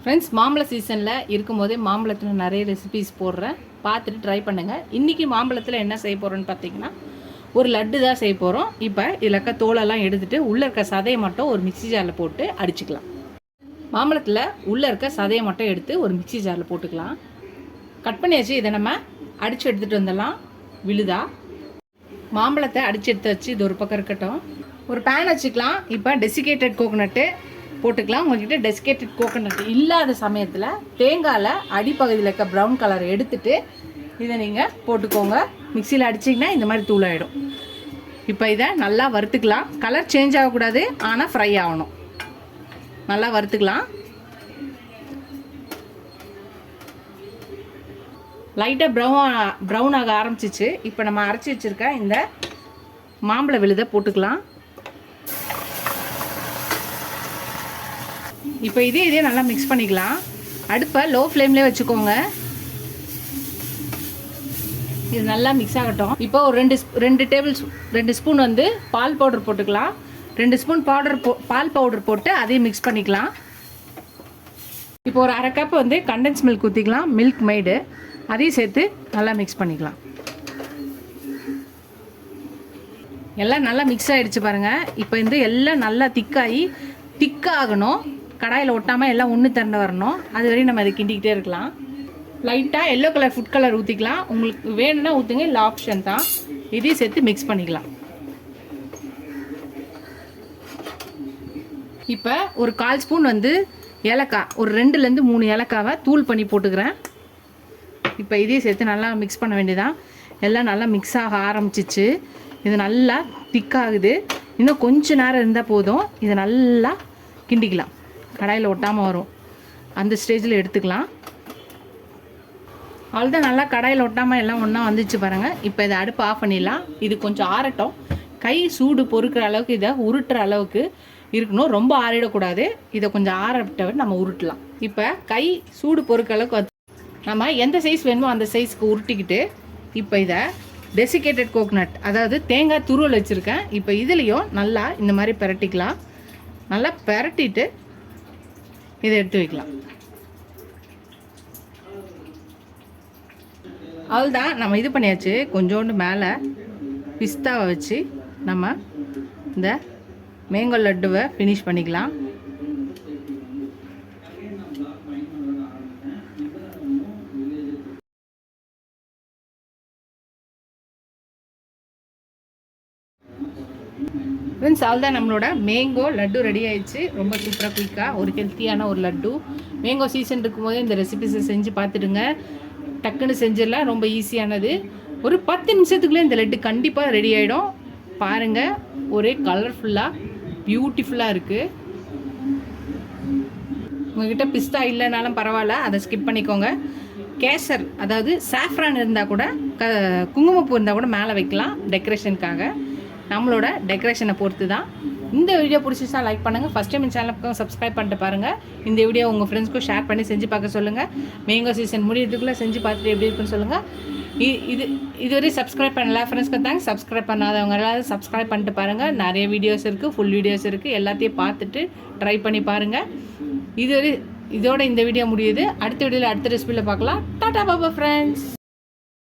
Friends, மாம்பழ சீசனில் இருக்கும்போதே மாம்பழத்தில் நிறைய ரெசிபீஸ் போடுறேன், பார்த்துட்டு ட்ரை பண்ணுங்கள். இன்றைக்கி மாம்பழத்தில் என்ன செய்ய போகிறோன்னு பார்த்தீங்கன்னா, ஒரு லட்டு தான் செய்ய போகிறோம். இப்போ இதில் இருக்க தோலெல்லாம் எடுத்துகிட்டு உள்ளே இருக்க சதையை மட்டும் ஒரு மிக்சி ஜாரில் போட்டு அடிச்சுக்கலாம். மாம்பழத்தில் உள்ளே இருக்க சதையை மட்டும் எடுத்து ஒரு மிக்சி ஜாரில் போட்டுக்கலாம். கட் பண்ணி வச்சு இதை நம்ம அடித்து எடுத்துகிட்டு வந்துடலாம். விழுதா மாம்பழத்தை அடித்து எடுத்து வச்சு இது ஒரு பக்கம் இருக்கட்டும். ஒரு பேன் வச்சுக்கலாம். இப்போ டெசிகேட்டட் கோகோனட்டு போட்டுக்கலாம். உங்கள்கிட்ட டெசிகேட்டட் கோகோனட் இல்லாத சமயத்தில் தேங்காயில் அடிப்பகுதியில் இருக்க ப்ரௌன் கலர் எடுத்துகிட்டு இதை நீங்கள் போட்டுக்கோங்க. மிக்சியில் அடிச்சிங்கன்னா இந்த மாதிரி தூளாகிடும். இப்போ இதை நல்லா வறுத்துக்கலாம். கலர் சேஞ்ச் ஆகக்கூடாது, ஆனால் ஃப்ரை ஆகணும். நல்லா வறுத்துக்கலாம். லைட்டாக ப்ரௌன் ஆக ஆரம்பிச்சிச்சு. இப்போ நம்ம அரைச்சி வச்சுருக்க இந்த மாம்பழ விழுதை போட்டுக்கலாம். இப்போ இதே நல்லா மிக்ஸ் பண்ணிக்கலாம். அடுப்பை லோ ஃப்ளேம்லேயே வச்சுக்கோங்க. இது நல்லா மிக்ஸ் ஆகட்டும். இப்போ ஒரு ரெண்டு ஸ்பூன் வந்து பால் பவுடர் போட்டுக்கலாம். 2 ஸ்பூன் பால் பவுடர் போட்டு அதையும் மிக்ஸ் பண்ணிக்கலாம். இப்போ ஒரு அரை கப் வந்து கண்டென்ஸ் மில்க் ஊற்றிக்கலாம். மில்க் மெய்டு அதையும் சேர்த்து நல்லா மிக்ஸ் பண்ணிக்கலாம். எல்லாம் நல்லா மிக்ஸ் ஆகிடுச்சு பாருங்கள். இப்போ வந்து எல்லாம் நல்லா திக்காகணும். கடாயில் ஒட்டாமல் எல்லாம் ஒன்று திறந்து வரணும். அது வரையும் நம்ம அதை கிண்டிக்கிட்டே இருக்கலாம். லைட்டாக எல்லோ கலர் ஃபுட் கலர் ஊற்றிக்கலாம். உங்களுக்கு வேணும்னா ஊற்றுங்க, இல்லை ஆப்ஷன் தான். இதையும் சேர்த்து மிக்ஸ் பண்ணிக்கலாம். இப்போ ஒரு 1/4 ஸ்பூன் வந்து ஏலக்காய், ஒரு 2லேருந்து 3 ஏலக்காவை தூள் பண்ணி போட்டுக்கிறேன். இப்போ இதையும் சேர்த்து நல்லா மிக்ஸ் பண்ண வேண்டியதான். எல்லாம் நல்லா மிக்ஸ் ஆக ஆரம்பிச்சிச்சு. இது நல்லா திக்காகுது. இன்னும் கொஞ்சம் நேரம் இருந்தால் போதும். இதை நல்லா கிண்டிக்கலாம். கடாயில் ஒட்டாமல் வரும். அந்த ஸ்டேஜில் எடுத்துக்கலாம். அவ்வளோதான், நல்லா கடாயில் ஒட்டாமல் எல்லாம் ஒன்றா வந்துச்சு பாருங்கள். இப்போ இதை அடுப்பு ஆஃப் பண்ணிடலாம். இது கொஞ்சம் ஆறட்டும். கை சூடு பொறுக்கிற அளவுக்கு இதை உருட்டுற அளவுக்கு இருக்கணும். ரொம்ப ஆறிடக்கூடாது. இதை கொஞ்சம் ஆறவிட்ட நம்ம உருட்டலாம். இப்போ கை சூடு பொறுக்கிற அளவுக்கு நம்ம எந்த சைஸ் வேணுமோ அந்த சைஸ்க்கு உருட்டிக்கிட்டு இப்போ இதை டெசிகேட்டட் கோகோனட், அதாவது தேங்காய் துருவல் வச்சுருக்கேன். இப்போ இதுலேயும் நல்லா இந்த மாதிரி பிரட்டிக்கலாம். நல்லா பிரட்டிட்டு இதை எடுத்து வைக்கலாம். அவ்வளோதான், நம்ம இது பண்ணியாச்சு. கொஞ்சோண்டு மேலே பிஸ்தாவை வச்சு நம்ம இந்த மேங்கோ லட்டுவை ஃபினிஷ் பண்ணிக்கலாம். ஃப்ரெண்ட்ஸ், அவ்வளோதான், நம்மளோட மேங்கோ லட்டு ரெடி ஆயிடுச்சு. ரொம்ப சூப்பராக குயிக்காக ஒரு ஹெல்த்தியான ஒரு லட்டு. மேங்கோ சீசன் இருக்கும்போது இந்த ரெசிபிஸை செஞ்சு பார்த்துடுங்க. டக்குன்னு செஞ்சிடலாம். ரொம்ப ஈஸியானது. ஒரு 10 நிமிஷத்துக்குள்ளே இந்த லட்டு கண்டிப்பாக ரெடி ஆகிடும். பாருங்கள், ஒரே கலர்ஃபுல்லாக பியூட்டிஃபுல்லாக இருக்குது. உங்கள்கிட்ட பிஸ்தா இல்லைனாலும் பரவாயில்ல, அதை ஸ்கிப் பண்ணிக்கோங்க. கேசர், அதாவது சாஃப்ரான் இருந்தால் கூட, குங்குமப்பூ இருந்தால் கூட மேலே வைக்கலாம் டெக்கரேஷனுக்காக. நம்மளோட டெக்கரேஷனை பொறுத்து தான். இந்த வீடியோ பிடிச்சிச்சா லைக் பண்ணுங்கள். ஃபஸ்ட் டைம் இந்த சேனலுக்கு சப்ஸ்கிரைப் பண்ணிட்டு பாருங்கள். இந்த வீடியோ உங்கள் ஃப்ரெண்ட்ஸ்க்கும் ஷேர் பண்ணி செஞ்சு பார்க்க சொல்லுங்கள். மேங்கோ சீசன் முடியறதுக்குள்ளே செஞ்சு பார்த்துட்டு எப்படி இருக்குன்னு சொல்லுங்கள். இதுவரை சப்ஸ்கிரைப் பண்ணல ஃப்ரெண்ட்ஸ்க்கு தேங்க்ஸ். சப்ஸ்கிரைப் பண்ணாதவங்க எல்லாரும் சப்ஸ்கிரைப் பண்ணிட்டு பாருங்கள். நிறைய வீடியோஸ் இருக்குது, ஃபுல் வீடியோஸ் இருக்குது. எல்லாத்தையும் பார்த்துட்டு ட்ரை பண்ணி பாருங்கள். இதோட இந்த வீடியோ முடியுது. அடுத்த வீடியோவில் அடுத்த ரெசிபியில் பார்க்கலாம். டாடா பாபா ஃப்ரெண்ட்ஸ்.